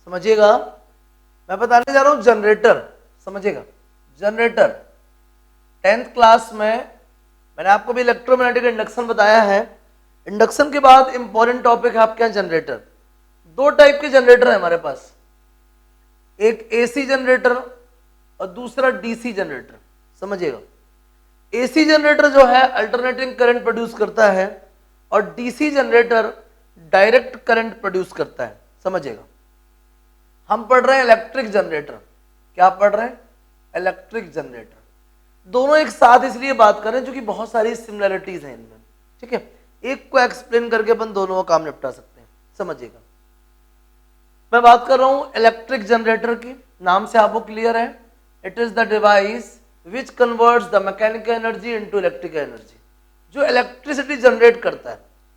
समझिएगा, मैं बताने जा रहा हूं जनरेटर, समझिएगा। जनरेटर 10th क्लास में मैंने आपको भी इलेक्ट्रोमैग्नेटिक इंडक्शन बताया है। इंडक्शन के बाद इंपॉर्टेंट टॉपिक है आपके यहाँ जनरेटर। दो टाइप के जनरेटर है हमारे पास, एक एसी जनरेटर और दूसरा डीसी जनरेटर। समझिएगा, एसी जनरेटर जो है अल्टरनेटिंग करंट प्रोड्यूस करता है और DC generator direct current produce करता है। समझिएगा, हम पढ़ रहे हैं इलेक्ट्रिक जनरेटर। क्या पढ़ रहे हैं? Electric generator. दोनों एक साथ इसलिए बात कर रहे हैं क्योंकि बहुत सारी सिमिलरिटीज हैं इनमें, ठीक है। एक को एक्सप्लेन करके अपन दोनों का काम निपटा सकते हैं। समझिएगा, मैं बात कर रहा हूं इलेक्ट्रिक जनरेटर की। नाम से आपको क्लियर है, it is the device which converts the mechanical energy into electrical energy. जो इलेक्ट्रिसिटी जनरेट करता है,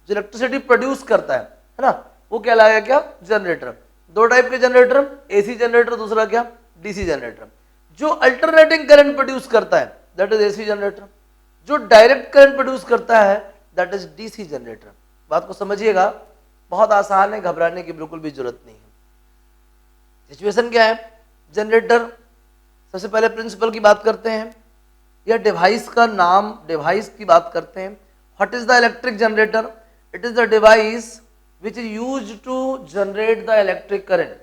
जो इलेक्ट्रिसिटी प्रोड्यूस करता है ना, वो कहलाएगा क्या? जनरेटर। दो टाइप के जनरेटर, एसी जनरेटर, दूसरा क्या? DC generator. जो अल्टरनेटिंग करंट प्रोड्यूस करता है दैट इज एसी जनरेटर। जो डायरेक्ट करंट प्रोड्यूस करता है दैट इज डीसी जनरेटर। बात को समझिएगा, बहुत आसान है, घबराने की बिल्कुल भी जरूरत नहीं है। सिचुएशन क्या है? जनरेटर, सबसे पहले प्रिंसिपल की बात करते हैं या डिवाइस का नाम, डिवाइस की बात करते हैं। What is the electric generator? It is the device which is used to generate the electric current.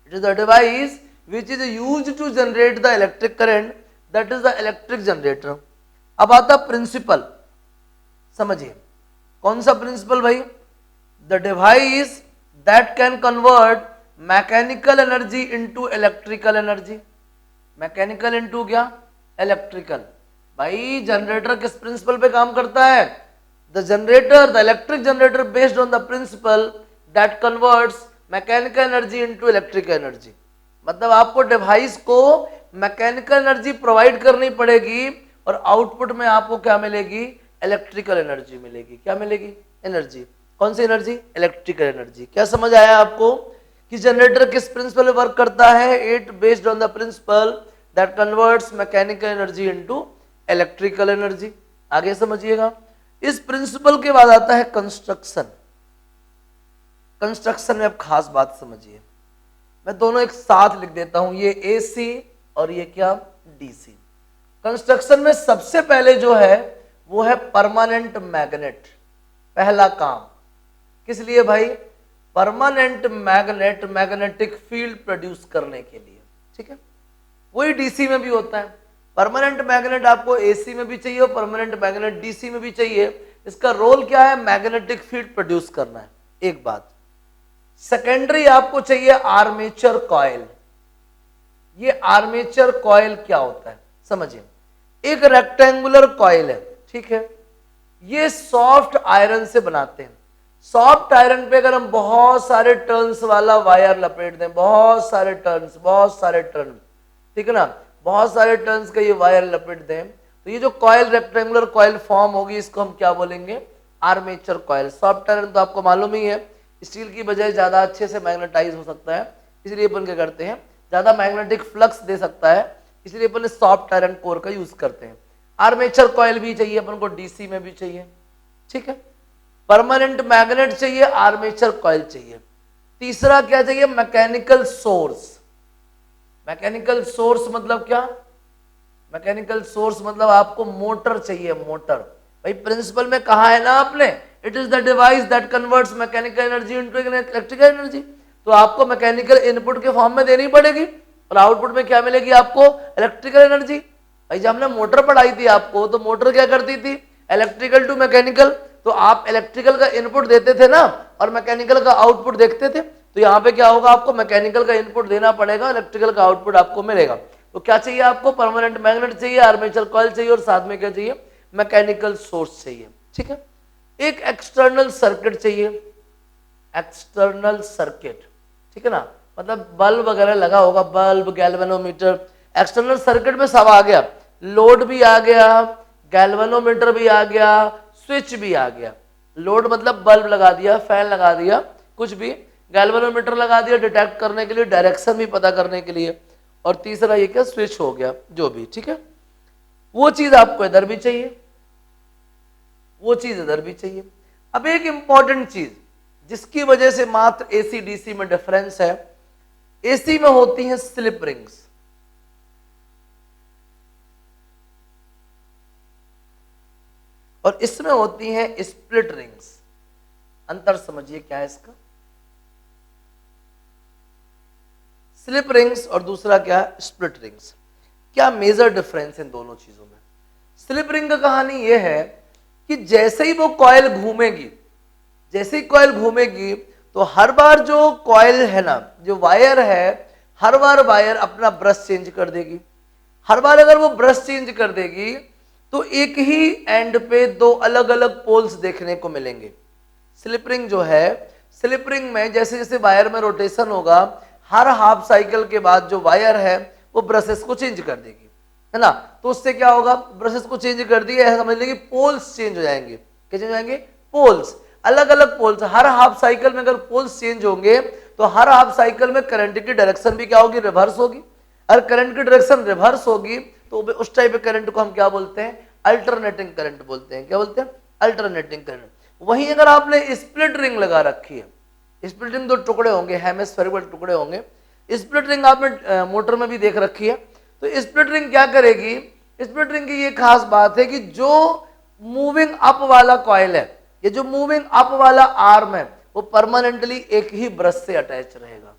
It is the device which is used to generate the electric current, that is the electric generator. अब आता principal, समझिए कौन सा principal भाई? The device that can convert mechanical energy into electrical energy. Mechanical into क्या? Electrical. भाई generator किस principal पे काम करता है? The generator, the electric generator based on the principle that converts mechanical energy into electrical energy. मतलब आपको device को मैकेनिकल एनर्जी प्रोवाइड करनी पड़ेगी और आउटपुट में आपको क्या मिलेगी? इलेक्ट्रिकल एनर्जी मिलेगी। क्या मिलेगी? एनर्जी। कौन सी एनर्जी? Electrical energy. क्या समझ आया आपको कि जनरेटर किस प्रिंसिपल पे वर्क करता है? It based on the principle that converts mechanical energy into electrical energy. आगे समझिएगा, इस प्रिंसिपल के बाद आता है कंस्ट्रक्शन। कंस्ट्रक्शन में अब खास बात समझिए, मैं दोनों एक साथ लिख देता हूं, ये एसी और ये क्या? डीसी। कंस्ट्रक्शन में सबसे पहले जो है वो है परमानेंट मैग्नेट। पहला काम किस लिए भाई? Permanent magnet, magnetic field produce करने के लिए, ठीक है। वही डीसी में भी होता है। परमानेंट मैग्नेट आपको एसी में भी चाहिए और परमानेंट मैग्नेट डीसी में भी चाहिए। इसका रोल क्या है? मैग्नेटिक फील्ड प्रोड्यूस करना है, एक बात। सेकेंडरी आपको चाहिए आर्मेचर कॉइल। ये आर्मेचर कॉइल क्या होता है समझिए, एक रेक्टेंगुलर कॉइल है, ठीक है। ये सॉफ्ट आयरन से बनाते हैं। सॉफ्ट आयरन पे अगर हम बहुत सारे टर्न्स वाला वायर लपेट दें, बहुत सारे टर्न, ठीक है ना, बहुत सारे टर्न्स का ये वायर लपेट दें, तो ये जो कॉइल, रेक्टेंगुलर कॉइल फॉर्म होगी, इसको हम क्या बोलेंगे? Armature coil. सॉफ्ट आयरन तो आपको मालूम ही है, स्टील की बजाय ज्यादा अच्छे से मैग्नेटाइज हो सकता है, इसलिए अपन क्या करते हैं? ज्यादा मैग्नेटिक फ्लक्स दे सकता है, इसलिए अपन सॉफ्ट आयरन कोर का यूज करते हैं। आर्मेचर कॉइल भी चाहिए अपन को, डीसी में भी चाहिए, ठीक है। परमानेंट मैग्नेट चाहिए, आर्मेचर कॉइल चाहिए। तीसरा क्या चाहिए? Mechanical source. मैकेनिकल सोर्स मतलब क्या? मैकेनिकल सोर्स मतलब आपको मोटर चाहिए, मोटर। भाई प्रिंसिपल में कहा है ना आपने, it is the device that converts mechanical energy into electrical energy. तो आपको मैकेनिकल इनपुट के फॉर्म में देनी पड़ेगी और आउटपुट में क्या मिलेगी आपको? Electrical energy. भाई जब हमने मोटर पढ़ाई थी आपको, तो मोटर क्या करती थी? Electrical to mechanical. तो आप इलेक्ट्रिकल का इनपुट देते थे ना और मैकेनिकल का आउटपुट देखते थे, तो यहाँ पे क्या होगा? आपको मैकेनिकल का इनपुट देना पड़ेगा, इलेक्ट्रिकल का आउटपुट आपको मिलेगा। तो क्या चाहिए आपको? परमानेंट मैग्नेट चाहिए, आर्मेचर कॉइल चाहिए और साथ में क्या चाहिए? मैकेनिकल सोर्स चाहिए, ठीक है। एक एक्सटर्नल सर्किट चाहिए, एक्सटर्नल सर्किट, ठीक है ना, मतलब बल्ब वगैरह लगा होगा, बल्ब, गैल्वेनोमीटर। एक्सटर्नल सर्किट में सब आ गया, लोड भी आ गया, गैल्वेनोमीटर भी आ गया, स्विच भी आ गया। लोड मतलब बल्ब लगा दिया, फैन लगा दिया, कुछ भी, गैल्वेनोमीटर लगा दिया डिटेक्ट करने के लिए, डायरेक्शन भी पता करने के लिए, और तीसरा ये क्या? स्विच हो गया, जो भी, ठीक है। वो चीज आपको इधर भी चाहिए, वो चीज इधर भी चाहिए। अब एक इंपॉर्टेंट चीज जिसकी वजह से मात्र एसी डीसी में डिफरेंस है, एसी में होती हैं स्लिप रिंग्स, और इसमें होती हैं स्प्लिट रिंग्स। अंतर समझिए क्या है इसका, स्लिप रिंग्स और दूसरा क्या है स्प्लिट रिंग्स। क्या मेजर डिफरेंस इन दोनों चीजों में? स्लिप रिंग का कहानी यह है कि जैसे ही वो कॉइल घूमेगी, जैसे ही कॉइल घूमेगी तो हर बार जो कॉइल है ना, जो वायर है, हर बार वायर अपना ब्रश चेंज कर देगी। हर बार अगर वो ब्रश चेंज कर देगी तो एक ही एंड पे दो अलग अलग पोल्स देखने को मिलेंगे। स्लिप रिंग जो है, स्लिप रिंग में जैसे जैसे वायर में रोटेशन होगा, हर हाफ साइकिल के बाद जो वायर है वो ब्रशेस को चेंज कर देगी, है ना। तो उससे क्या होगा, ब्रशेस को चेंज कर दिया है, समझ लेंगे पोल्स चेंज हो जाएंगे। क्या चेंज हो जाएंगे? पोल्स, अलग अलग पोल्स। हर हाफ साइकिल में अगर पोल्स चेंज होंगे तो हर हाफ साइकिल में करंट की डायरेक्शन भी क्या होगी, रिवर्स होगी। अगर करंट की डायरेक्शन रिवर्स होगी तो उस टाइप के करंट को हम क्या बोलते हैं, अल्टरनेटिंग करंट बोलते हैं। क्या बोलते हैं? Alternating current. वहीं अगर आपने स्प्लिट रिंग लगा रखी है, स्प्लिट रिंग दो टुकड़े होंगे, हेमिस्फेरिकल टुकड़े होंगे। स्प्लिट रिंग आपने मोटर में भी देख रखी है। तो स्प्लिट रिंग क्या करेगी, स्प्लिट रिंग की ये खास बात है कि जो मूविंग अप वाला कॉइल है, ये जो मूविंग अप वाला आर्म है, वो परमानेंटली एक ही ब्रश से अटैच रहेगा।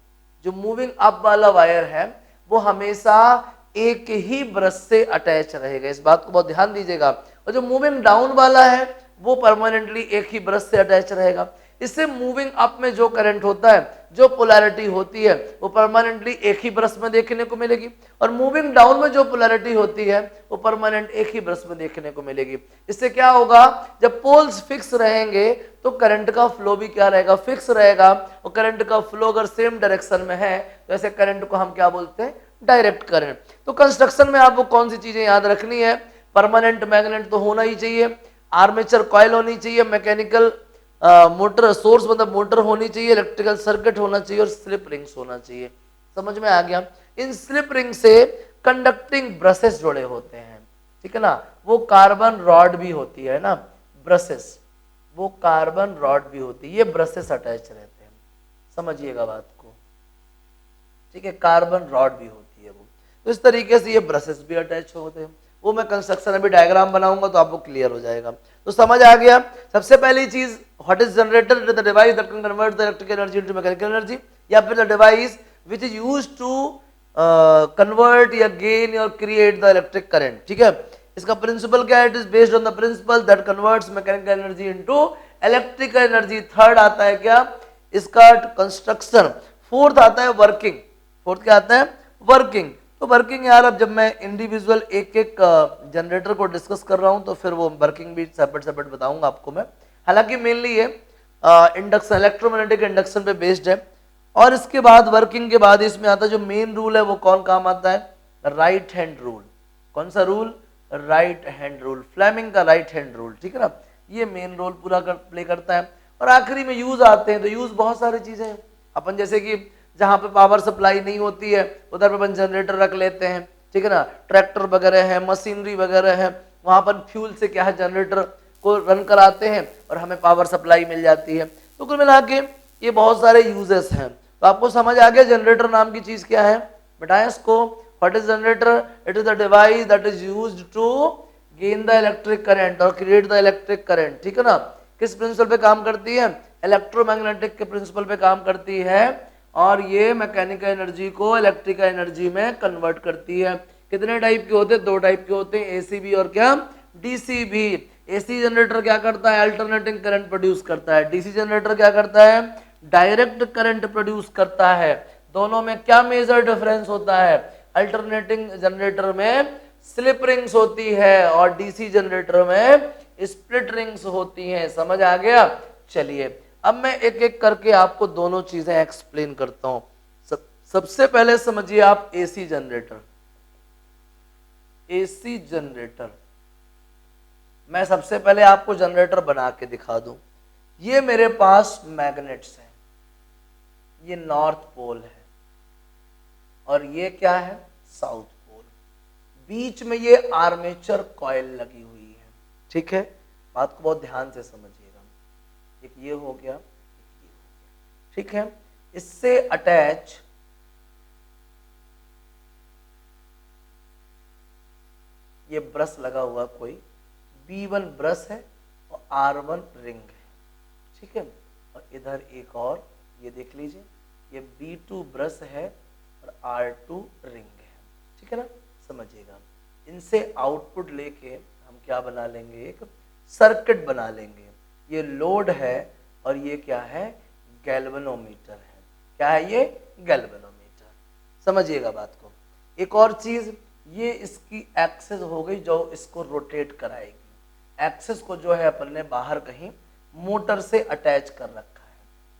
जो मूविंग अप वाला वायर है वो हमेशा एक ही ब्रश से अटैच रहेगा, इस बात को बहुत ध्यान दीजिएगा। और जो मूविंग डाउन वाला है वो परमानेंटली एक ही ब्रश से अटैच रहेगा। इससे मूविंग अप में जो करंट होता है, जो पोलैरिटी होती है, वो परमानेंटली एक ही ब्रश में देखने को मिलेगी, और मूविंग डाउन में जो पोलैरिटी होती है वो परमानेंट एक ही ब्रश में देखने को मिलेगी। इससे क्या होगा, जब पोल्स फिक्स रहेंगे तो करंट का फ्लो भी क्या रहेगा, फिक्स रहेगा। और करंट का फ्लो अगर सेम डायरेक्शन में है तो ऐसे करंट को हम क्या बोलते हैं, डायरेक्ट करंट। तो कंस्ट्रक्शन में आपको कौन सी चीजें याद रखनी है, परमानेंट मैग्नेट तो होना ही चाहिए, आर्मेचर कॉइल होनी चाहिए, मैकेनिकल मोटर सोर्स मतलब मोटर होनी चाहिए, इलेक्ट्रिकल सर्किट होना चाहिए, और स्लिप रिंग्स होना चाहिए। समझ में आ गया? इन स्लिप रिंग से कंडक्टिंग ब्रशेस जुड़े होते हैं, ठीक है ना। वो कार्बन रॉड भी होती है ना, ब्रशेस, वो कार्बन रॉड भी होती है, ये ब्रशेस अटैच रहते हैं, समझिएगा बात को, ठीक है। कार्बन रॉड भी होती है वो, तो इस तरीके से ये ब्रशेस भी अटैच होते हैं। वो मैं कंस्ट्रक्शन अभी डायग्राम बनाऊंगा तो आपको क्लियर हो जाएगा। तो समझ आ गया। सबसे पहली चीज, what is generator? It is the device that can convert the electrical energy into mechanical energy, या फिर the device which is used to convert या गेन और क्रिएट द इलेक्ट्रिक करंट, ठीक है। इसका प्रिंसिपल क्या है? It is based on the principle that converts mechanical energy into electrical energy. Third आता है क्या, इसका कंस्ट्रक्शन। फोर्थ आता है वर्किंग। फोर्थ क्या आता है? वर्किंग। तो वर्किंग यार, अब जब मैं इंडिविजुअल एक एक जनरेटर को डिस्कस कर रहा हूं तो फिर वो वर्किंग भी सेपरेट सेपरेट बताऊंगा आपको मैं। हालांकि मेनली ये इंडक्शन, इलेक्ट्रोमैग्नेटिक इंडक्शन पे बेस्ड है। और इसके बाद वर्किंग के बाद इसमें आता है जो मेन रूल है, वो कौन काम आता है? Right hand rule. कौन सा रूल? राइट हैंड रूल, फ्लेमिंग का राइट हैंड रूल, ठीक है ना। ये मेन रोल पूरा प्ले करता है। और आखिरी में यूज आते हैं, तो यूज बहुत सारी चीजें हैं अपन, जैसे कि जहां पे पावर सप्लाई नहीं होती है उधर पे अपन जनरेटर रख लेते हैं, ठीक है ना। ट्रैक्टर वगैरह है, मशीनरी वगैरह है, वहां पर फ्यूल से क्या है, जनरेटर को रन कराते हैं और हमें पावर सप्लाई मिल जाती है। तो कुल मिला के ये बहुत सारे यूजेस हैं। तो आपको समझ आ गया जनरेटर नाम की चीज क्या है? बताएं इसको। What is generator? It is the device that is used to gain the electric current और क्रिएट द इलेक्ट्रिक करंट, ठीक है ना। किस प्रिंसिपल पे काम करती है? इलेक्ट्रोमैग्नेटिक के प्रिंसिपल पे काम करती है, और ये मैकेनिकल एनर्जी को इलेक्ट्रिकल एनर्जी में कन्वर्ट करती है। कितने टाइप के होते हैं? दो टाइप के होते हैं, एसी भी और क्या, डीसी भी। एसी जनरेटर क्या करता है? अल्टरनेटिंग करंट प्रोड्यूस करता है। डीसी जनरेटर क्या करता है? डायरेक्ट करंट प्रोड्यूस करता है। दोनों में क्या मेजर डिफरेंस होता है? अल्टरनेटिंग जनरेटर में स्लिप रिंग्स होती है और डीसी जनरेटर में स्प्लिट रिंग्स होती हैं। समझ आ गया? चलिए अब मैं एक एक करके आपको दोनों चीजें एक्सप्लेन करता हूं। सबसे पहले समझिए आप एसी जनरेटर। एसी जनरेटर, मैं सबसे पहले आपको जनरेटर बना के दिखा दूं। ये मेरे पास मैग्नेट्स हैं, ये नॉर्थ पोल है और ये क्या है? South pole. बीच में ये आर्मेचर कॉइल लगी हुई है, ठीक है। बात को बहुत ध्यान से समझिएगा। एक ये हो गया, ठीक है। इससे अटैच ये ब्रश लगा हुआ कोई B1 ब्रश है और R1 रिंग है, ठीक है। और इधर एक और ये देख लीजिए, ये B2 ब्रश है और R2 रिंग है, ठीक है ना। समझिएगा, इनसे आउटपुट लेके हम क्या बना लेंगे, एक सर्किट बना लेंगे। ये लोड है और ये क्या है, गैल्वेनोमीटर है। क्या है ये, गैल्वेनोमीटर। समझिएगा बात को। एक और चीज, ये इसकी एक्सेस हो गई जो इसको रोटेट कराएगी। एक्सेस को जो है अपन ने बाहर कहीं मोटर से अटैच कर रखा है।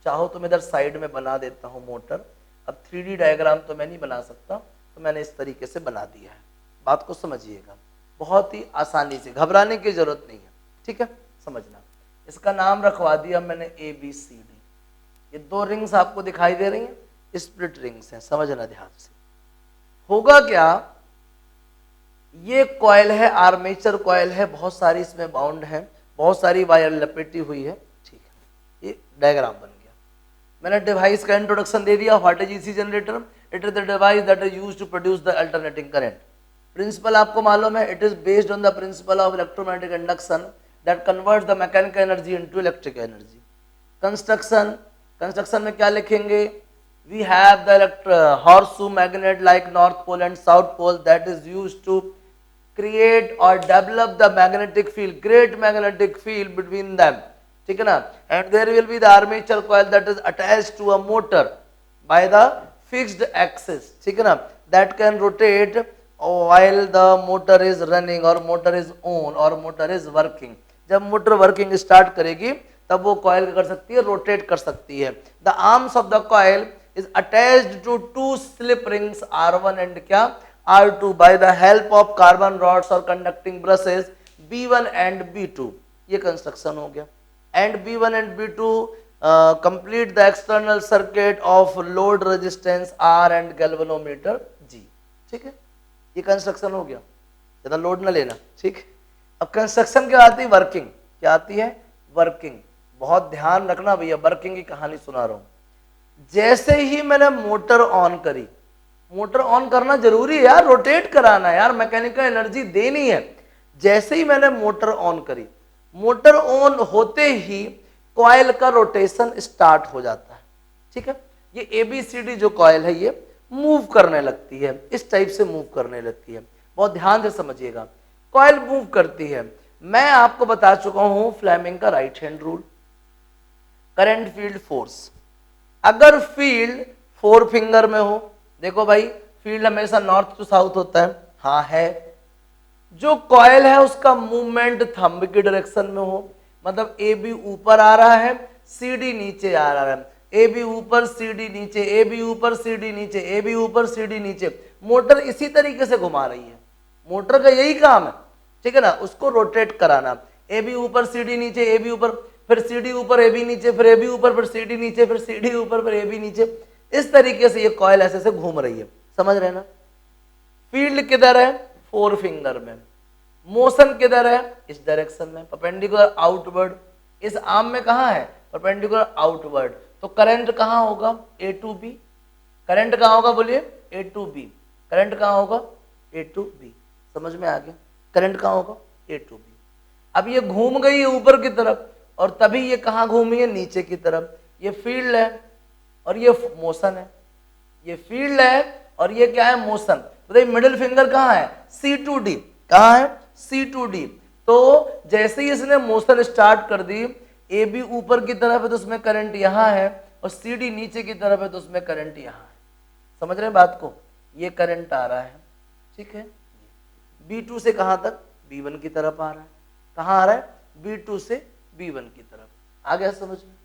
चाहो तो मैं इधर साइड में बना देता हूँ मोटर। अब 3D डायग्राम तो मैं नहीं बना सकता, तो मैंने इस तरीके से बना दिया है। बात को समझिएगा, बहुत ही आसानी से, घबराने की जरूरत नहीं है, ठीक है। समझना, इसका नाम रखवा दिया मैंने ABCD। ये 2 रिंग्स आपको दिखाई दे रही हैं, स्प्लिट रिंग्स हैं, समझना ध्यान से। होगा क्या, ये कॉइल है, आर्मेचर कॉइल है, बहुत सारी इसमें बाउंड है, बहुत सारी वायर लपेटी हुई है, ठीक है। ये डायग्राम बन गया। मैंने डिवाइस का इंट्रोडक्शन दे दिया। What is EC generator? It is the device that is used to produce the alternating current. Principle आपको मालूम है, it is based on the principle of electromagnetic induction that converts the mechanical energy into electric energy. Construction में क्या लिखेंगे, we have the horseshoe magnet like north pole and south pole that is used to create or develop the magnetic field, great magnetic field between them, ठीक है ना। and there will be the armature coil that is attached to a motor by the fixed axis, ठीक है ना, that can rotate while the motor is running or motor is on or motor is working। जब motor working start करेगी तब वो coil कर सकती है, रोटेट कर सकती है। The arms of the coil is attached to 2 slip rings R1 and क्या R2 by the help of carbon rods or conducting brushes B1 and B2। ये कंस्ट्रक्शन हो गया। and B1 and B2 complete the external circuit of load resistance R and galvanometer G, ठीक है। ये construction हो गया, ज्यादा लोड ना लेना, ठीक। अब कंस्ट्रक्शन क्या आती है, वर्किंग। क्या आती है, वर्किंग। बहुत ध्यान रखना भैया, वर्किंग की कहानी सुना रहा हूं। जैसे ही मैंने मोटर ऑन करी, मोटर ऑन करना जरूरी है यार, रोटेट कराना है यार, मैकेनिकल एनर्जी देनी है। जैसे ही मैंने मोटर ऑन करी, मोटर ऑन होते ही कॉइल का रोटेशन स्टार्ट हो जाता है, ठीक है। ये ABCD जो कॉइल है ये मूव करने लगती है, इस टाइप से मूव करने लगती है। बहुत ध्यान से समझिएगा, कॉइल मूव करती है। मैं आपको बता चुका हूं फ्लेमिंग का right hand rule, current field force. अगर फील्ड 4 फिंगर में हो, देखो भाई फील्ड हमेशा नॉर्थ टू साउथ होता है, हाँ है। जो कॉइल है उसका मूवमेंट थंब की डायरेक्शन में हो, मतलब AB ऊपर आ रहा है, CD नीचे आ रहा है, AB ऊपर CD नीचे, AB ऊपर CD नीचे, AB ऊपर CD नीचे। मोटर इसी तरीके से घुमा रही है, मोटर का यही काम है, ठीक है ना, उसको रोटेट कराना। AB ऊपर CD नीचे, AB ऊपर, फिर CD ऊपर AB नीचे, फिर AB ऊपर, फिर CD नीचे, फिर CD ऊपर, फिर AB नीचे। इस तरीके से ये कॉइल ऐसे से घूम रही है, समझ रहे ना। फील्ड किधर है, 4 फिंगर में। मोशन किधर है, इस डायरेक्शन में, परपेंडिकुलर आउटवर्ड। इस आर्म में कहाँ है, परपेंडिकुलर आउटवर्ड। तो करंट कहाँ होगा, A to B। करंट कहाँ होगा, बोलिए A to B। करंट कहाँ होगा, A to B। समझ में आ गया, करंट कहाँ होगा, A to B। अब ये घूम गई है ऊपर की तरफ, और तभी ये कहाँ घूमी है, नीचे की तरफ। ये फील्ड है और ये मोशन है, ये फील्ड है और ये क्या है, मोशन। बताइए मिडिल फिंगर कहाँ है, C to D। कहाँ है, C to D। तो जैसे ही इसने मोशन स्टार्ट कर दी, AB ऊपर की तरफ है तो उसमें करंट यहाँ है, और CD नीचे की तरफ है तो उसमें करंट यहाँ है। समझ रहे हैं बात को, ये करंट आ रहा है, ठीक है। B2 से कहाँ तक, B1 की तरफ आ रहा है। कहाँ आ रहा है, B2 से B1 की तरफ। आ गया समझ में,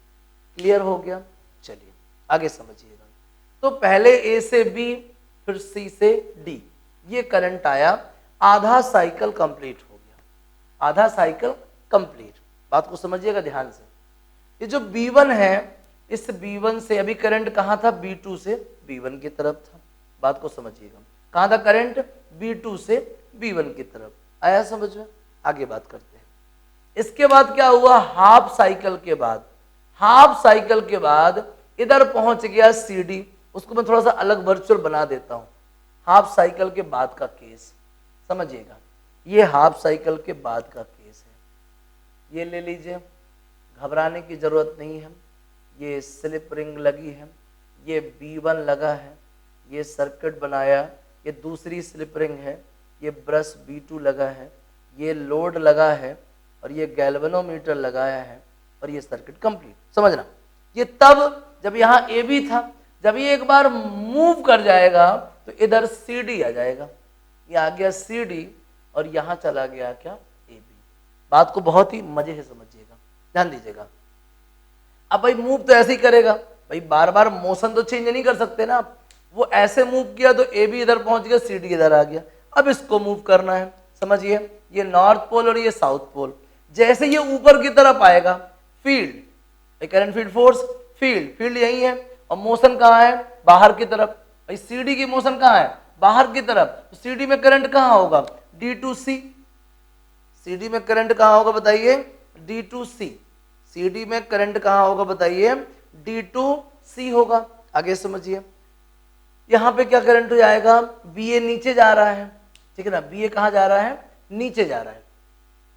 क्लियर हो गया। चलिए आगे समझिएगा। तो पहले A से B, फिर C से D, ये करंट आया, आधा साइकिल कंप्लीट हो गया, आधा साइकिल कंप्लीट। बात को समझिएगा ध्यान से। ये जो B1 है, इस B1 से अभी करंट कहाँ था, B2 से B1 की तरफ था। बात को समझिएगा, कहाँ था करंट, B2 से B1 की तरफ। आया समझ में, आगे बात करते हैं। इसके बाद क्या हुआ, हाफ साइकिल के बाद, हाफ साइकिल के बाद इधर पहुंच गया CD। उसको मैं थोड़ा सा अलग वर्चुअल बना देता हूं, हाफ साइकिल के बाद का केस समझिएगा। ये हाफ साइकिल के बाद का केस है, ये ले लीजिए, घबराने की जरूरत नहीं है। ये स्लिप रिंग लगी है, ये B1 लगा है, ये सर्किट बनाया, ये दूसरी स्लिप रिंग है, ये ब्रश B2 लगा है, ये लोड लगा है और ये गैल्वेनोमीटर लगाया है और ये सर्किट कंप्लीट। समझना, ये तब जब यहाँ AB था, जब ये एक बार मूव कर जाएगा तो इधर CD आ जाएगा, ये आ गया CD और यहाँ चला गया क्या, AB। बात को बहुत ही मजे से समझिएगा, ध्यान दीजिएगा। अब भाई मूव तो ऐसे ही करेगा, भाई बार बार मोशन तो चेंज नहीं कर सकते ना आप। वो ऐसे मूव किया तो AB इधर पहुंच गया, CD इधर आ गया। अब इसको मूव करना है, समझिए, ये नॉर्थ पोल और ये साउथ पोल। जैसे ये ऊपर की तरफ आएगा, field, current field force, field यही है और मोशन कहाँ है, बाहर की तरफ। भाई CD की मोशन कहाँ है, बाहर की तरफ, तो CD में करंट कहाँ होगा, D2C। CD में करंट कहाँ होगा बताइए, D2C। CD में करंट कहाँ होगा बताइए, D2C होगा। आगे समझिए, यहां पे क्या करंट हो जाएगा, BA नीचे जा रहा है, ठीक है ना, BA कहाँ जा रहा है, नीचे जा रहा है।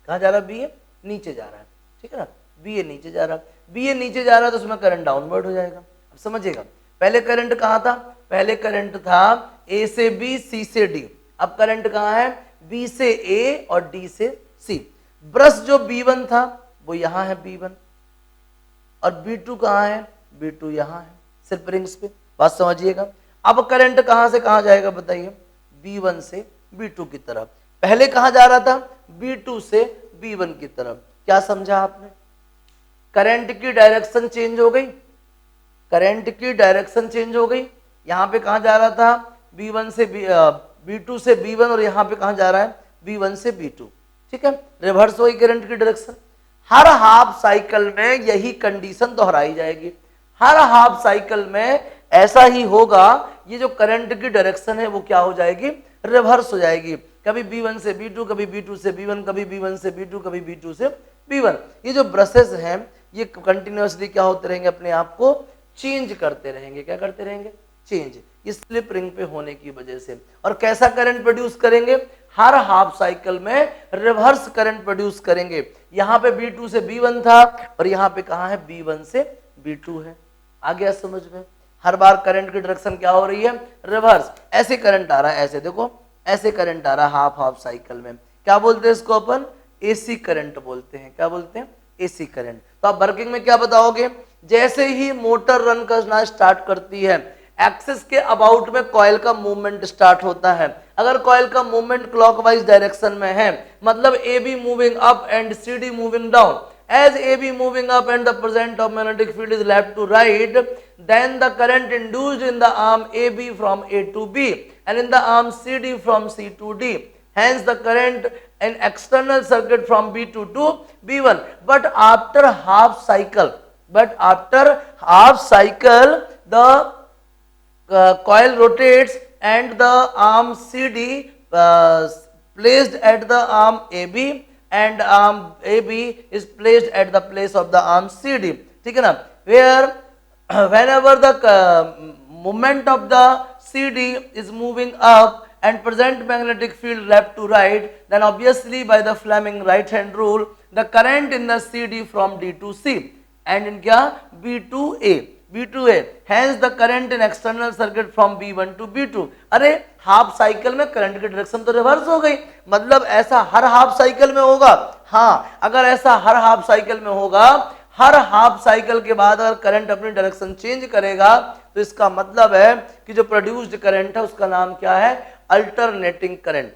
कहाँ जा रहा है, BA नीचे जा रहा है, ठीक है ना, BA नीचे जा रहा है। BA नीचे जा रहा है तो उसमें करंट डाउनवर्ड हो जाएगा। अब समझिएगा, पहले करंट कहाँ था, पहले करंट था A से B, C से D। अब करंट कहाँ है, B से A और D से C। ब्रश जो B1 था वो यहाँ है B1 और B2 कहाँ है, B2 यहाँ है, सिर्फ रिंग्स पे। बात समझिएगा। अब करंट कहां से कहां जाएगा बताइए, B1 से B2 की तरफ। पहले कहां जा रहा था, B2 से B1 की तरफ। क्या समझा आपने, करंट की डायरेक्शन चेंज हो गई, करंट की डायरेक्शन चेंज हो गई। यहां पे कहां जा रहा था, B1 से B2 से B1 और यहां पे कहां जा रहा है, B1 से B2, ठीक है, रिवर्स हुई करंट की डायरेक्शन। हर हाफ साइकिल में यही कंडीशन दोहराई जाएगी, हर हाफ साइकिल में ऐसा ही होगा। ये जो करंट की डायरेक्शन है वो क्या हो जाएगी, रिवर्स हो जाएगी। कभी B1 से B2, कभी B2 से B1, कभी B1 से B2, कभी B2 से B1। ये जो ब्रशेस हैं ये कंटिन्यूअसली क्या होते रहेंगे, अपने आप को चेंज करते रहेंगे। क्या करते रहेंगे, चेंज, ये स्लिप रिंग पे होने की वजह से। और कैसा करंट प्रोड्यूस करेंगे, हर हाफ साइकिल में रिवर्स करंट प्रोड्यूस करेंगे। यहाँ पे B2 से B1 था और यहाँ पे कहाँ है, B1 से B2 है। आ गया समझ में, हर बार करंट की डायरेक्शन क्या हो रही है, रिवर्स। ऐसे करंट आ रहा है, ऐसे देखो, ऐसे करंट आ रहा है हाफ हाफ साइकिल में। क्या बोलते हैं इसको अपन, AC करंट बोलते हैं। क्या बोलते हैं, AC करंट। तो आप वर्किंग में क्या बताओगे, जैसे ही मोटर रन करना स्टार्ट करती है, एक्सिस के अबाउट में कॉइल का मूवमेंट स्टार्ट होता है। अगर कॉइल का मूवमेंट क्लॉकवाइज डायरेक्शन में है, मतलब AB moving up and CD moving down, as AB moving up and the present of magnetic field is left to right, then the current induced in the arm AB from A to B and in the arm CD from C to D. Hence the current in external circuit from B2 to B1. But after half cycle, the coil rotates and the arm CD placed at the arm AB and arm AB is placed at the place of the arm CD, ठीक है ना, where whenever the movement of the CD is moving up and present magnetic field left to right, then obviously by the Fleming right hand rule the current in the CD from D to C and in क्या, B to A, hence the current in external circuit from B1 to B2। अरे half cycle में current की direction तो reverse हो गई, मतलब ऐसा हर half cycle में होगा। हाँ, अगर ऐसा हर हाफ साइकिल में होगा, हर हाफ साइकिल के बाद अगर करंट अपनी डायरेक्शन चेंज करेगा तो इसका मतलब है कि जो प्रोड्यूस्ड करंट है उसका नाम क्या है, अल्टरनेटिंग करंट।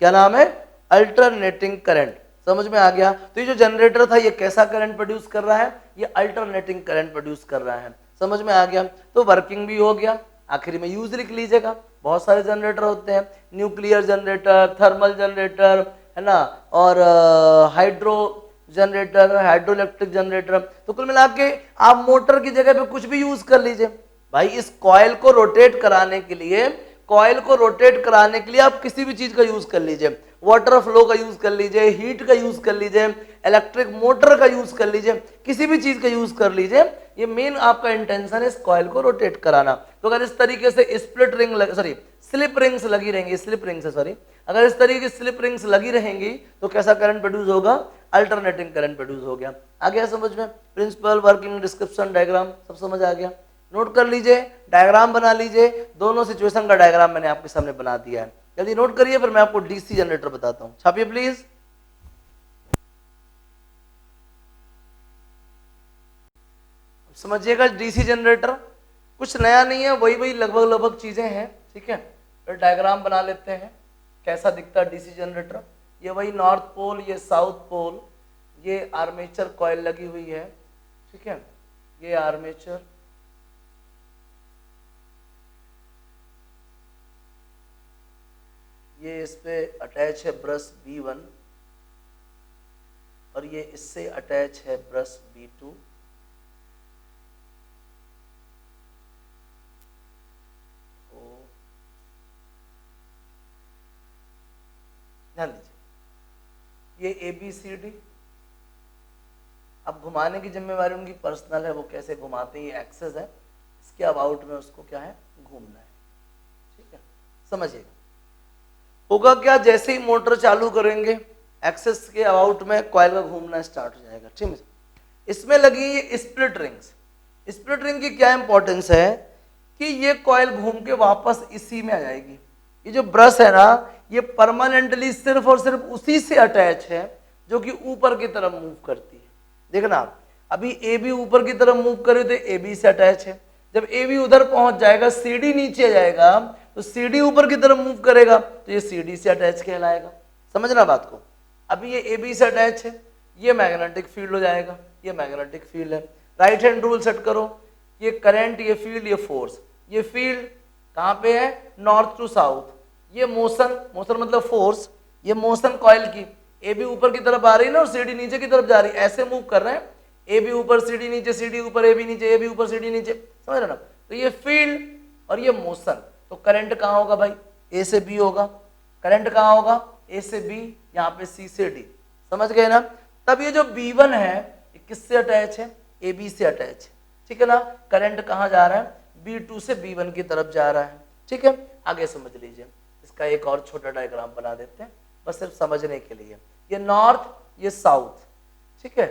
क्या नाम है, अल्टरनेटिंग करंट। समझ में आ गया। तो ये जो जनरेटर था ये कैसा करंट प्रोड्यूस कर रहा है, ये अल्टरनेटिंग करंट प्रोड्यूस कर रहा है। समझ में आ गया। तो वर्किंग भी हो गया, आखिरी में यूज लिख लीजिएगा। बहुत सारे जनरेटर होते हैं, न्यूक्लियर जनरेटर, थर्मल जनरेटर, है ना, और hydro generator, hydro electric generator. तो कुल मिला के आप मोटर की जगह पे कुछ भी यूज कर लीजिए भाई। इस कॉइल को रोटेट कराने के लिए, आप किसी भी चीज का यूज कर लीजिए, वाटर फ्लो का यूज कर लीजिए, हीट का यूज कर लीजिए, इलेक्ट्रिक मोटर का यूज कर लीजिए, किसी भी चीज का यूज कर लीजिए। ये मेन आपका इंटेंशन है इस कॉइल को रोटेट कराना। तो अगर इस तरीके से स्प्लिट रिंग स्लिप रिंग्स लगी रहेंगी, अगर इस तरीके की स्लिप रिंग्स लगी रहेंगी तो कैसा करंट प्रोड्यूस होगा, अल्टरनेटिंग करंट प्रोड्यूस हो गया। आ गया समझ में, प्रिंसिपल, वर्किंग, डिस्क्रिप्शन, डायग्राम सब समझ आ गया। नोट कर लीजिए, डायग्राम बना लीजिए, दोनों सिचुएशन का डायग्राम मैंने आपके सामने बना दिया है, जल्दी नोट करिए, फिर मैं आपको डीसी जनरेटर बताता हूं। छापिए प्लीज। समझिएगा, डीसी जनरेटर कुछ नया नहीं है, वही वही लगभग चीजें हैं, ठीक है। फिर डायग्राम बना लेते हैं, कैसा दिखता है डीसी जनरेटर। ये वही नॉर्थ पोल, ये साउथ पोल, ये आर्मेचर कॉइल लगी हुई है, ठीक है, ये आर्मेचर, ये इस पे अटैच है ब्रश B1 और ये इससे अटैच है ब्रश B2। ध्यान दीजिए, ये ABCD, अब घुमाने की जिम्मेवारी उनकी पर्सनल है, वो कैसे घुमाते हैं, ये एक्सेस है, इसके अबाउट में उसको क्या है, घूमना है, ठीक है। समझिएगा, होगा क्या, जैसे ही मोटर चालू करेंगे एक्सेस के अबाउट में कॉइल का घूमना स्टार्ट हो जाएगा, ठीक है। इसमें लगी ये स्प्लिट रिंग्स। स्प्लिट रिंग की क्या इंपॉर्टेंस है कि ये कॉइल घूम के वापस इसी में आ जाएगी। ये जो ब्रश है ना, ये परमानेंटली सिर्फ और सिर्फ उसी से अटैच है जो कि ऊपर की तरफ मूव करती है। देखना, अभी AB ऊपर की तरफ मूव करे तो AB से अटैच है, जब AB उधर पहुंच जाएगा, CD नीचे आ जाएगा, तो CD ऊपर की तरफ मूव करेगा तो ये CD से अटैच कहलाएगा। समझना बात को, अभी ये AB से अटैच है, ये मैग्नेटिक फील्ड हो जाएगा, ये मैग्नेटिक फील्ड है। राइट हैंड रूल सेट करो, ये करंट, ये फील्ड, ये फोर्स। ये फील्ड कहाँ पे है, नॉर्थ टू साउथ। ये मोशन, मोशन मतलब फोर्स, ये मोशन कॉइल की, AB ऊपर की तरफ आ रही है ना और CD नीचे की तरफ जा रही है, ऐसे मूव कर रहे हैं, AB ऊपर CD नीचे, CD ऊपर AB नीचे, AB ऊपर CD नीचे, समझ रहे ना। तो ये फील्ड और ये मोशन, तो करंट कहाँ होगा भाई, A से B होगा। करंट कहाँ होगा, A से B, यहाँ पे C से D, समझ गए ना। तब ये जो B1 है ये किससे अटैच है, AB से अटैच है, ठीक है ना। करंट कहाँ जा रहा है, B2 से B1 की तरफ जा रहा है, ठीक है। आगे समझ लीजिए, इसका एक और छोटा डायग्राम बना देते हैं, बस सिर्फ समझने के लिए। ये नॉर्थ, ये साउथ, ठीक है।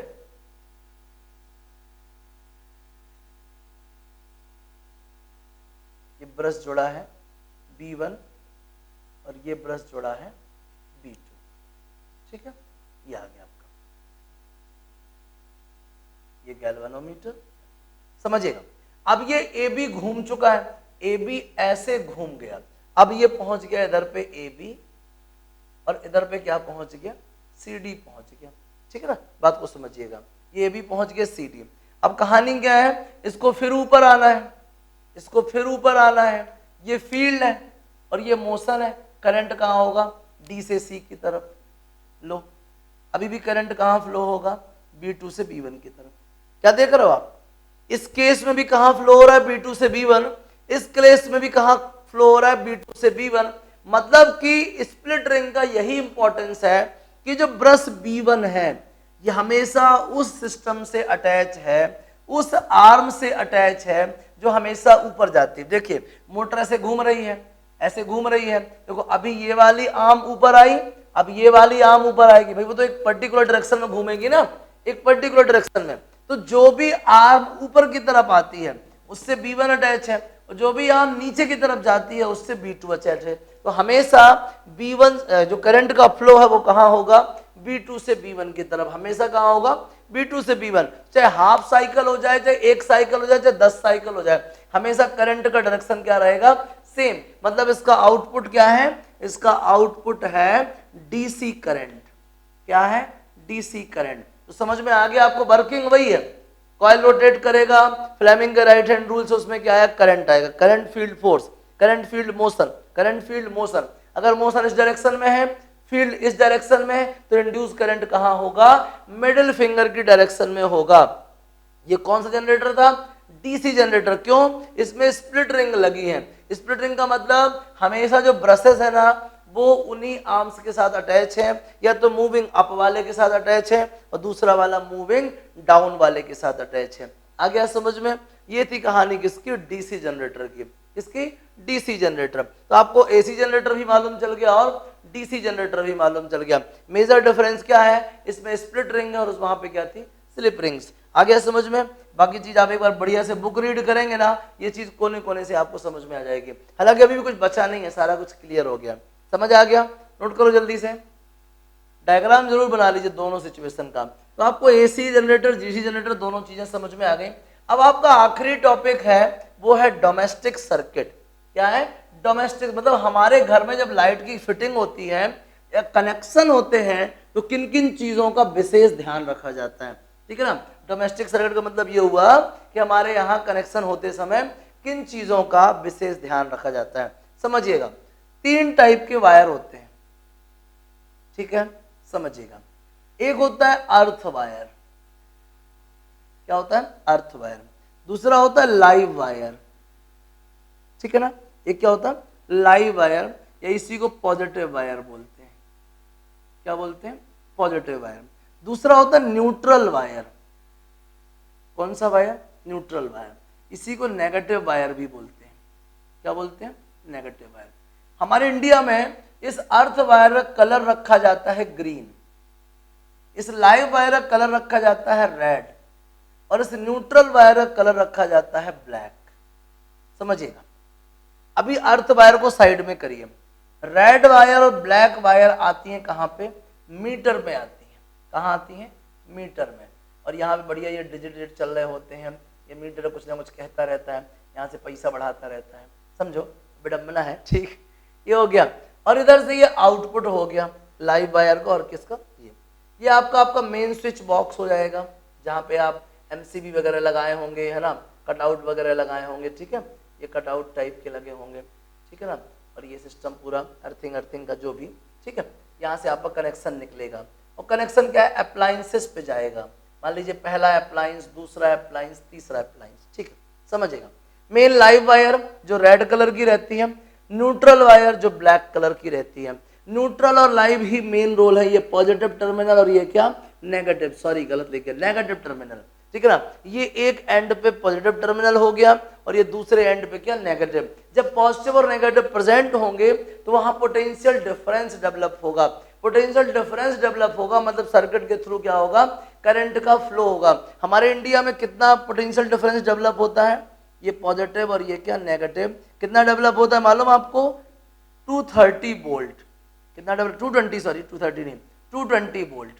ये ब्रश जुड़ा है B1 और ये ब्रश जुड़ा है B2, ठीक है। ये आ गया आपका, ये गैल्वेनोमीटर, समझिएगा। अब ये AB घूम चुका है, AB ऐसे घूम गया, अब ये पहुंच गया इधर पे AB और इधर पे क्या पहुंच गया, CD पहुंच गया, ठीक है ना। बात को समझिएगा, ये AB पहुंच गया CD। अब कहानी क्या है, इसको फिर ऊपर आना है, इसको फिर ऊपर आना है। ये फील्ड है और ये मोशन है। करंट कहाँ होगा, D से C की तरफ। लो, अभी भी करंट कहाँ फ्लो होगा, B2 से B1 की तरफ। क्या देख रहे हो आप, इस केस में भी कहाँ फ्लो हो रहा है, B2 से B1, इस केस में भी कहाँ फ्लो हो रहा है, B2 से B1। मतलब कि स्प्लिट रिंग का यही इंपॉर्टेंस है कि जो ब्रश B1 है ये हमेशा उस सिस्टम से अटैच है, उस आर्म से अटैच है जो हमेशा ऊपर जाती है। देखिए, मोटर ऐसे घूम रही है, ऐसे घूम रही है, देखो अभी ये वाली आर्म ऊपर आई, अब ये वाली आर्म ऊपर आएगी, भाई वो तो एक पर्टिकुलर डायरेक्शन में घूमेगी ना, एक पर्टिकुलर डायरेक्शन में। तो जो भी आर्म ऊपर की तरफ आती है उससे B1 अटैच है, और जो भी आर्म नीचे की तरफ जाती है उससे B2 अटैच है। तो हमेशा B1 जो करंट का फ्लो है वो कहाँ होगा, B2 से B1 की तरफ। हमेशा कहाँ होगा, B2 से B1, चाहे हाफ साइकिल हो जाए, चाहे एक साइकिल हो जाए, चाहे 10 साइकिल हो जाए, हमेशा करंट का डायरेक्शन क्या रहेगा, सेम। मतलब इसका आउटपुट क्या है, इसका आउटपुट है डीसी करंट। क्या है, डीसी करंट। तो समझ में आ गया आपको, वर्किंग वही है। कॉइल रोटेट करेगा, फ्लेमिंग का राइट हैंड रूल से उसमें क्या है, करंट आएगा। Current field force, current field motion, current field motion. अगर मोशन इस डायरेक्शन में है, फील्ड इस डायरेक्शन में है, तो इंड्यूस करंट कहां होगा, मिडिल फिंगर की डायरेक्शन में होगा। ये कौन सा जनरेटर था, डीसी जनरेटर। क्यों, इसमें स्प्लिट रिंग लगी है। स्प्लिट रिंग का मतलब हमेशा जो ब्रशेस है ना वो उन्हीं आर्म्स के साथ अटैच है, या तो मूविंग अप वाले के साथ अटैच है और दूसरा वाला मूविंग डाउन वाले के साथ अटैच है। आ गया समझ में। ये थी कहानी किसकी, डीसी जनरेटर की। किसकी, डीसी जनरेटर। तो आपको एसी जनरेटर भी मालूम चल गया और डीसी जनरेटर भी मालूम चल गया। मेजर डिफरेंस क्या है, इसमें स्प्लिट रिंग है और वहां पे क्या थी, स्लिप रिंग्स। आ गया समझ में? बाकी चीज आप एक बार बढ़िया से बुक रीड करेंगे ना, ये चीज कोने कोने से आपको समझ में आ जाएगी। हालांकि अभी भी कुछ बचा नहीं है, सारा कुछ क्लियर हो गया। समझ आ गया? नोट करो जल्दी से, डायग्राम जरूर बना लीजिए दोनों सिचुएशन का। तो आपको एसी जनरेटर, जीसी जनरेटर दोनों चीजें समझ में आ गई। अब आपका आखिरी टॉपिक है वो है डोमेस्टिक सर्किट। क्या है? डोमेस्टिक मतलब हमारे घर में जब लाइट की फिटिंग होती है या कनेक्शन होते हैं तो किन किन चीजों का विशेष ध्यान रखा जाता है। ठीक है ना? डोमेस्टिक सर्किट का मतलब ये हुआ कि हमारे यहाँ कनेक्शन होते समय किन चीजों का विशेष ध्यान रखा जाता है। समझिएगा, 3 टाइप के वायर होते हैं। ठीक है, समझिएगा। एक होता है अर्थ वायर। क्या होता है? Earth wire. दूसरा होता है लाइव वायर। ठीक है ना? एक क्या होता है? लाइव वायर, या इसी को पॉजिटिव वायर बोलते हैं। क्या बोलते हैं? Positive wire. दूसरा होता है न्यूट्रल वायर। कौन सा वायर? Neutral wire. इसी को नेगेटिव वायर भी बोलते हैं। क्या बोलते हैं? Negative wire. हमारे इंडिया में इस अर्थ वायर का कलर रखा जाता है ग्रीन, इस लाइव वायर का कलर रखा जाता है रेड, और इस न्यूट्रल वायर का कलर रखा जाता है ब्लैक। समझिएगा। अभी अर्थ वायर को साइड में करिए। रेड वायर और ब्लैक वायर आती हैं कहाँ पे? मीटर में आती हैं। कहाँ आती हैं? मीटर में। और यहाँ पे बढ़िया ये डिजिट चल रहे होते हैं, ये मीटर कुछ ना कुछ कहता रहता है, यहाँ से पैसा बढ़ाता रहता है। समझो, विडंबना है। ठीक, ये हो गया। और इधर से ये आउटपुट हो गया लाइव वायर का, और किसका? ये आपका मेन स्विच बॉक्स हो जाएगा, जहाँ पे आप एमसीबी वगैरह लगाए होंगे, है ना, कटआउट वगैरह लगाए होंगे। ठीक है, ये कटआउट टाइप के लगे होंगे। ठीक है ना? और ये सिस्टम पूरा अर्थिंग का जो भी, ठीक है, यहाँ से आपका कनेक्शन निकलेगा। और कनेक्शन क्या है? अप्लायंसेस पे जाएगा। मान लीजिए पहला अप्लायंस, दूसरा अप्लायंस, तीसरा अप्लायंस। ठीक है, समझिएगा। मेन लाइव वायर जो रेड कलर की रहती है, न्यूट्रल वायर जो ब्लैक कलर की रहती है। न्यूट्रल और लाइव ही मेन रोल है। ये पॉजिटिव टर्मिनल और ये क्या? नेगेटिव, सॉरी गलत लिखे, नेगेटिव टर्मिनल। ठीक है ना? ये एक एंड पे पॉजिटिव टर्मिनल हो गया और ये दूसरे एंड पे क्या? नेगेटिव। जब पॉजिटिव और नेगेटिव प्रेजेंट होंगे तो वहां पोटेंशियल डिफरेंस डेवलप होगा। पोटेंशियल डिफरेंस डेवलप होगा मतलब सर्किट के थ्रू क्या होगा? करंट का फ्लो होगा। हमारे इंडिया में कितना पोटेंशियल डिफरेंस डेवलप होता है? ये पॉजिटिव और ये क्या? नेगेटिव। कितना डेवलप होता है मालूम आपको? 230 वोल्ट। कितना डेवलप? 220, सॉरी 230 नहीं, 220 वोल्ट।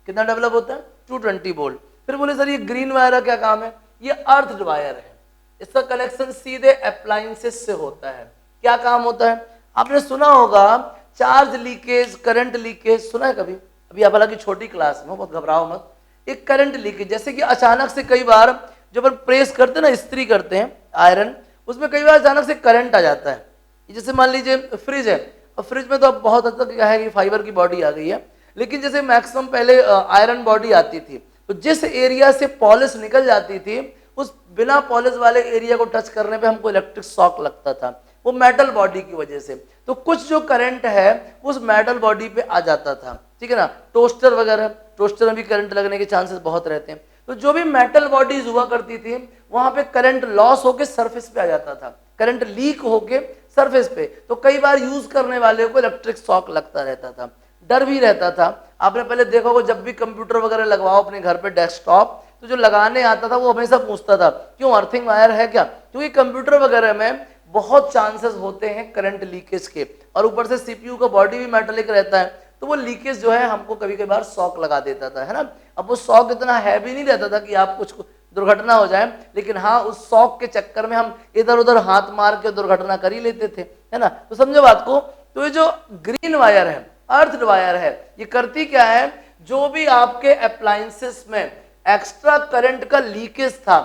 कितना डेवलप होता है? 220 वोल्ट। फिर बोले सर ये ग्रीन वायर का क्या काम है? ये अर्थ वायर है, इसका कनेक्शन सीधे अप्लायंसेस से होता है। क्या काम होता है? आपने सुना होगा चार्ज लीकेज, करंट लीकेज, सुना है कभी? अभी आप हालांकि छोटी क्लास में, बहुत घबराओ मत। एक करंट लीकेज, जैसे कि अचानक से कई बार जब अपन प्रेस करते हैं ना, इस्त्री करते हैं आयरन, उसमें कई बार अचानक से करंट आ जाता है। जैसे मान लीजिए फ्रिज है, और फ्रिज में तो अब बहुत हद तक क्या है कि फाइबर की बॉडी आ गई है, लेकिन जैसे मैक्सिमम पहले आयरन बॉडी आती थी, तो जिस एरिया से पॉलिश निकल जाती थी उस बिना पॉलिश वाले एरिया को टच करने पे हमको इलेक्ट्रिक शॉक लगता था, वो मेटल बॉडी की वजह से। तो कुछ जो करंट है उस मेटल बॉडी पे आ जाता था। ठीक है ना? टोस्टर वगैरह, टोस्टर में भी करंट लगने के चांसेस बहुत रहते हैं। तो जो भी मेटल बॉडीज हुआ करती थी वहां पे करंट लॉस होके सरफेस पे आ जाता था, करंट लीक होके सरफेस पे। तो कई बार यूज करने वाले को इलेक्ट्रिक शॉक लगता रहता था, डर भी रहता था। आपने पहले देखा होगा जब भी कंप्यूटर वगैरह लगवाओ अपने घर पे डेस्कटॉप, तो जो लगाने आता था वो हमेशा पूछता था क्यों अर्थिंग वायर है क्या? क्योंकि कंप्यूटर वगैरह में बहुत चांसेस होते हैं करंट लीकेज के, और ऊपर से सीपीयू का बॉडी भी मेटेलिक रहता है, तो वो लीकेज जो है हमको कभी कभी बार शॉक लगा देता था, है ना? अब वो शॉक इतना हैवी नहीं रहता था कि आप कुछ दुर्घटना हो जाए, लेकिन हाँ उस शॉक के चक्कर में हम इधर उधर हाथ मार के दुर्घटना कर ही लेते थे, है ना? तो समझो बात को। तो ये जो ग्रीन वायर है, अर्थ वायर है, ये करती क्या है? जो भी आपके अप्लायंसेस में एक्स्ट्रा करंट का लीकेज था,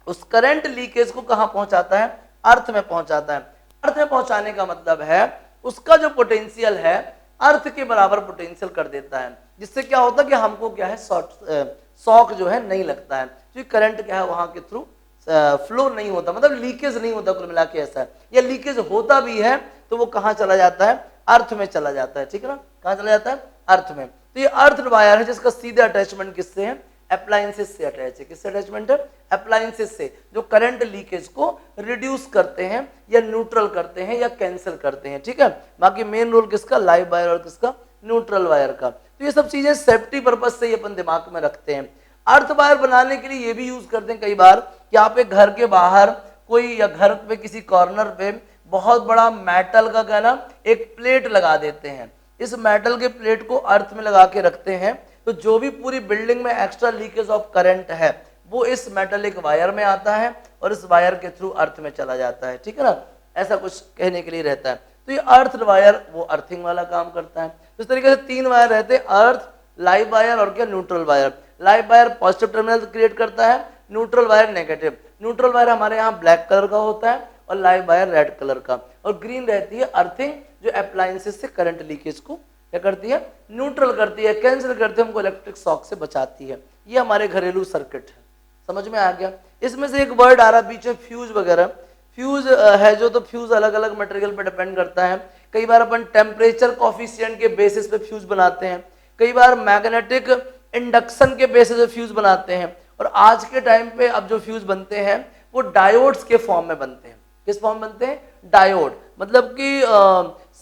उस करंट लीकेज को कहां पहुंचाता है? अर्थ में पहुंचाता है। अर्थ में पहुंचाने का मतलब है उसका जो पोटेंशियल है अर्थ के बराबर पोटेंशियल कर देता है, जिससे क्या होता है कि हमको क्या है? शॉक जो है नहीं लगता है, क्योंकि करंट क्या है वहां के थ्रू फ्लो नहीं होता, मतलब लीकेज नहीं होता। कुल मिला के ऐसा है, या लीकेज होता भी है तो वो कहां चला जाता है? अर्थ में चला जाता है। ठीक है ना? कहां चला जाता है? अर्थ में। तो ये अर्थ वायर है जिसका सीधे अटैचमेंट किससे है? अप्लायंसेस से अटैच है। किससे अटैचमेंट है? अप्लायंसेस से, जो करंट लीकेज को रिड्यूस करते हैं या न्यूट्रल करते हैं या कैंसिल करते हैं। ठीक है, बाकी मेन रोल किसका? लाइव वायर और किसका? न्यूट्रल वायर का। तो ये सब चीजें सेफ्टी पर्पज से ही अपन दिमाग में रखते हैं। अर्थ वायर बनाने के लिए ये भी यूज करते हैं कई बार कि आप एक घर के बाहर कोई या घर पे किसी कॉर्नर पे बहुत बड़ा मेटल का कहना एक प्लेट लगा देते हैं। इस मेटल के प्लेट को अर्थ में लगा के रखते हैं, तो जो भी पूरी बिल्डिंग में एक्स्ट्रा लीकेज ऑफ करंट है वो इस मेटलिक वायर में आता है और इस वायर के थ्रू अर्थ में चला जाता है। ठीक है ना, ऐसा कुछ कहने के लिए रहता है। तो ये अर्थ वायर वो अर्थिंग वाला काम करता है। तो इस तरीके से 3 वायर रहते हैं, अर्थ, लाइव वायर और क्या? Neutral wire. Live wire positive terminal create करता है, neutral wire negative. Neutral wire हमारे यहाँ ब्लैक कलर का होता है और लाइव वायर रेड कलर का, और ग्रीन रहती है अर्थिंग, जो अप्लायंसेस से करंट लीकेज को क्या करती है? न्यूट्रल करती है, कैंसिल करती है, हमको इलेक्ट्रिक शॉक से बचाती है। ये हमारे घरेलू सर्किट है। समझ में आ गया? इसमें से एक वर्ड आ रहा बीच में, फ्यूज वगैरह। फ्यूज है जो, तो फ्यूज अलग अलग मटेरियल पर डिपेंड करता है। कई बार अपन टेम्परेचर कॉफिशिएंट के बेसिस पे फ्यूज बनाते हैं, कई बार मैग्नेटिक इंडक्शन के बेसिस पे फ्यूज बनाते हैं, और आज के टाइम पे अब जो फ्यूज बनते हैं वो डायोड्स के फॉर्म में बनते हैं। किस फॉर्म में बनते हैं? डायोड, मतलब कि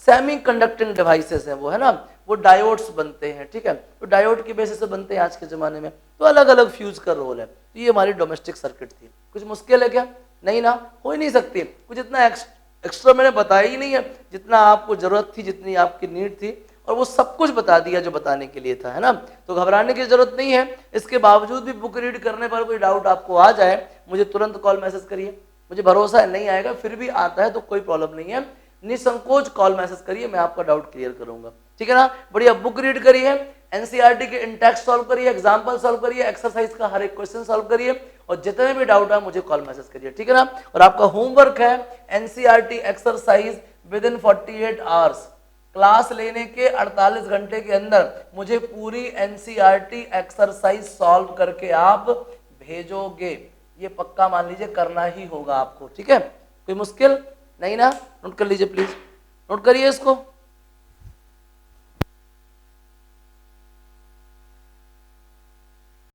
सेमी कंडक्टिंग डिवाइसेस हैं वो, है ना, वो डायोड्स बनते हैं। ठीक है, तो डायोड के बेसिस से बनते हैं आज के जमाने में। तो अलग अलग फ्यूज का रोल है। तो ये हमारी डोमेस्टिक सर्किट थी। कुछ मुश्किल है क्या? नहीं ना, हो ही नहीं सकती। कुछ इतना एक्स्ट्रा मैंने बताया ही नहीं है, जितना आपको जरूरत थी, जितनी आपकी नीड थी, और वो सब कुछ बता दिया जो बताने के लिए था, है ना। तो घबराने की जरूरत नहीं है। इसके बावजूद भी बुक रीड करने पर कोई डाउट आपको आ जाए, मुझे तुरंत कॉल मैसेज करिए। मुझे भरोसा है नहीं आएगा, फिर भी आता है तो कोई प्रॉब्लम नहीं है, निसंकोच कॉल मैसेज करिए, मैं आपका डाउट क्लियर करूंगा। ठीक है ना, बढ़िया। बुक रीड करिए, एनसीईआरटी के इंटेक्स्ट सॉल्व करिए, एग्जाम्पल सॉल्व करिए, एक्सरसाइज का हर एक क्वेश्चन सॉल्व करिए, और जितने भी डाउट है मुझे कॉल मैसेज करिए। ठीक है ना, और आपका होमवर्क है NCERT exercise with in 48 hours. Class लेने के 48 घंटे के अंदर मुझे पूरी एनसीईआरटी एक्सरसाइज सॉल्व करके आप भेजोगे। ये पक्का मान लीजिए, करना ही होगा आपको। ठीक है, कोई मुश्किल नहीं ना? नोट कर लीजिए प्लीज, नोट करिए इसको।